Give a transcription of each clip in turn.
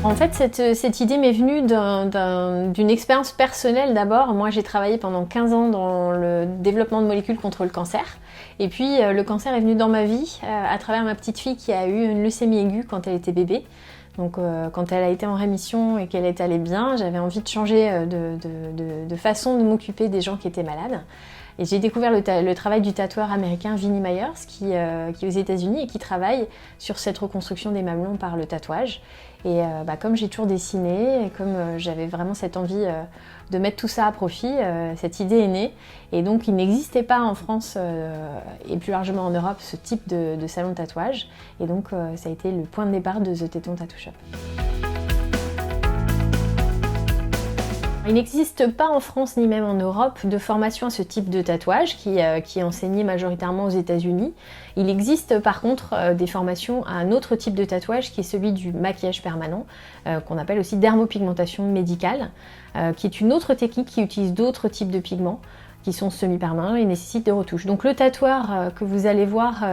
En fait, cette idée m'est venue d'une expérience personnelle d'abord. Moi, j'ai travaillé pendant 15 ans dans le développement de molécules contre le cancer. Et puis, le cancer est venu dans ma vie à travers ma petite fille qui a eu une leucémie aiguë quand elle était bébé. Donc, quand elle a été en rémission et qu'elle est allée bien, j'avais envie de changer de façon de m'occuper des gens qui étaient malades. Et j'ai découvert le travail du tatoueur américain Vinnie Myers qui est aux États-Unis et qui travaille sur cette reconstruction des mamelons par le tatouage. Et comme j'ai toujours dessiné, et comme j'avais vraiment cette envie de mettre tout ça à profit, cette idée est née. Et donc il n'existait pas en France et plus largement en Europe ce type de salon de tatouage. Et donc ça a été le point de départ de The Téton Tattoo Shop. Il n'existe pas en France ni même en Europe de formation à ce type de tatouage qui est enseigné majoritairement aux États-Unis. Il existe par contre des formations à un autre type de tatouage qui est celui du maquillage permanent, qu'on appelle aussi dermopigmentation médicale, qui est une autre technique qui utilise d'autres types de pigments qui sont semi-permanents et nécessitent des retouches. Donc le tatoueur que vous allez voir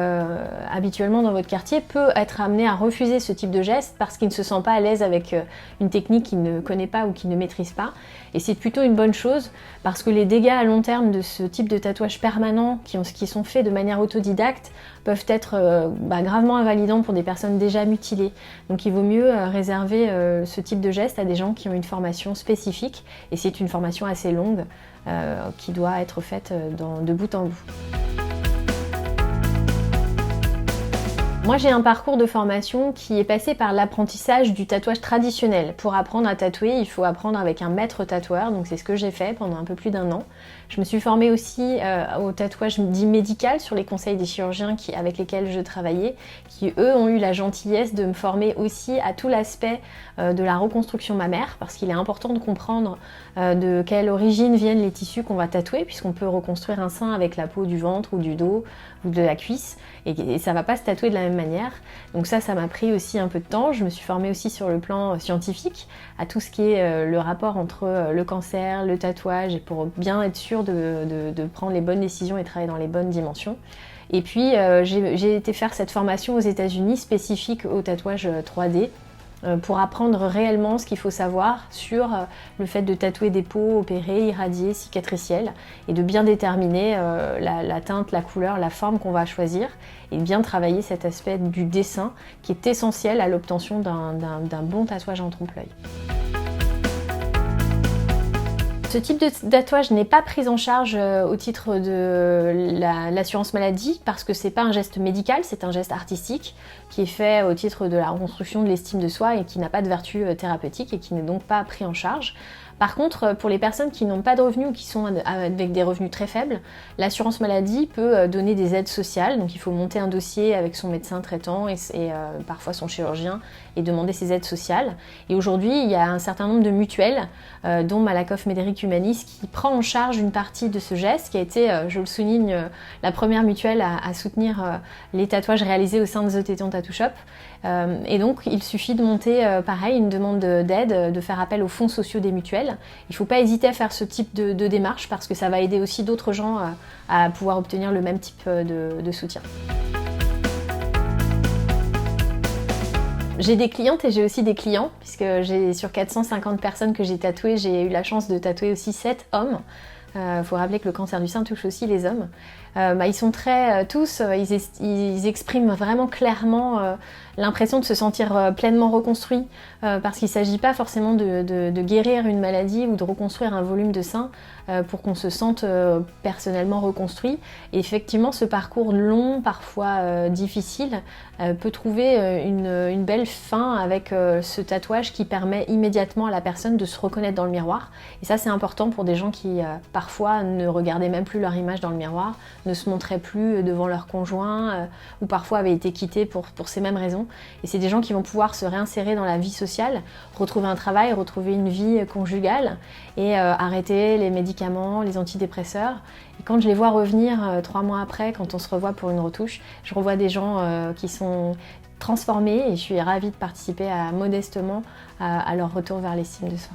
habituellement dans votre quartier peut être amené à refuser ce type de geste parce qu'il ne se sent pas à l'aise avec une technique qu'il ne connaît pas ou qu'il ne maîtrise pas. Et c'est plutôt une bonne chose parce que les dégâts à long terme de ce type de tatouage permanent qui sont faits de manière autodidacte peuvent être gravement invalidants pour des personnes déjà mutilées. Donc il vaut mieux réserver ce type de geste à des gens qui ont une formation spécifique et c'est une formation assez longue qui doit être faite de bout en bout. Moi j'ai un parcours de formation qui est passé par l'apprentissage du tatouage traditionnel. Pour apprendre à tatouer, il faut apprendre avec un maître tatoueur, donc c'est ce que j'ai fait pendant un peu plus d'1 an. Je me suis formée aussi au tatouage dit médical sur les conseils des chirurgiens avec lesquels je travaillais, qui eux ont eu la gentillesse de me former aussi à tout l'aspect de la reconstruction mammaire, parce qu'il est important de comprendre de quelle origine viennent les tissus qu'on va tatouer, puisqu'on peut reconstruire un sein avec la peau du ventre ou du dos ou de la cuisse, et ça va pas se tatouer de la même manière. Donc ça m'a pris aussi un peu de temps. Je me suis formée aussi sur le plan scientifique, à tout ce qui est le rapport entre le cancer, le tatouage, et pour bien être sûr de prendre les bonnes décisions et travailler dans les bonnes dimensions. Et puis j'ai été faire cette formation aux États-Unis spécifique au tatouage 3D pour apprendre réellement ce qu'il faut savoir sur le fait de tatouer des peaux opérées, irradiées, cicatricielles et de bien déterminer la teinte, la couleur, la forme qu'on va choisir et bien travailler cet aspect du dessin qui est essentiel à l'obtention d'un bon tatouage en trompe-l'œil. Ce type de tatouage n'est pas pris en charge au titre de l'assurance maladie parce que c'est pas un geste médical, c'est un geste artistique qui est fait au titre de la reconstruction de l'estime de soi et qui n'a pas de vertu thérapeutique et qui n'est donc pas pris en charge. Par contre, pour les personnes qui n'ont pas de revenus ou qui sont avec des revenus très faibles, l'assurance maladie peut donner des aides sociales. Donc il faut monter un dossier avec son médecin traitant et parfois son chirurgien et demander ces aides sociales. Et aujourd'hui, il y a un certain nombre de mutuelles, dont Malakoff Médéric Humanis, qui prend en charge une partie de ce geste, qui a été, je le souligne, la première mutuelle à soutenir les tatouages réalisés au sein de The Téton Tattoo Shop. Et donc, il suffit de monter, pareil, une demande d'aide, de faire appel aux fonds sociaux des mutuelles. Il ne faut pas hésiter à faire ce type de démarche parce que ça va aider aussi d'autres gens à pouvoir obtenir le même type de soutien. J'ai des clientes et j'ai aussi des clients, puisque sur 450 personnes que j'ai tatouées, j'ai eu la chance de tatouer aussi 7 hommes. Faut rappeler que le cancer du sein touche aussi les hommes. Ils sont tous, ils expriment vraiment clairement l'impression de se sentir pleinement reconstruits parce qu'il ne s'agit pas forcément de guérir une maladie ou de reconstruire un volume de sein pour qu'on se sente personnellement reconstruit. Et effectivement, ce parcours long, parfois difficile, peut trouver une belle fin avec ce tatouage qui permet immédiatement à la personne de se reconnaître dans le miroir. Et ça, c'est important pour des gens qui parfois ne regardaient même plus leur image dans le miroir, ne se montraient plus devant leur conjoint ou parfois avaient été quittés pour ces mêmes raisons. Et c'est des gens qui vont pouvoir se réinsérer dans la vie sociale, retrouver un travail, retrouver une vie conjugale et arrêter les médicaments, les antidépresseurs. Et quand je les vois revenir 3 mois après, quand on se revoit pour une retouche, je revois des gens qui sont transformés et je suis ravie de participer modestement à leur retour vers l'estime de soi.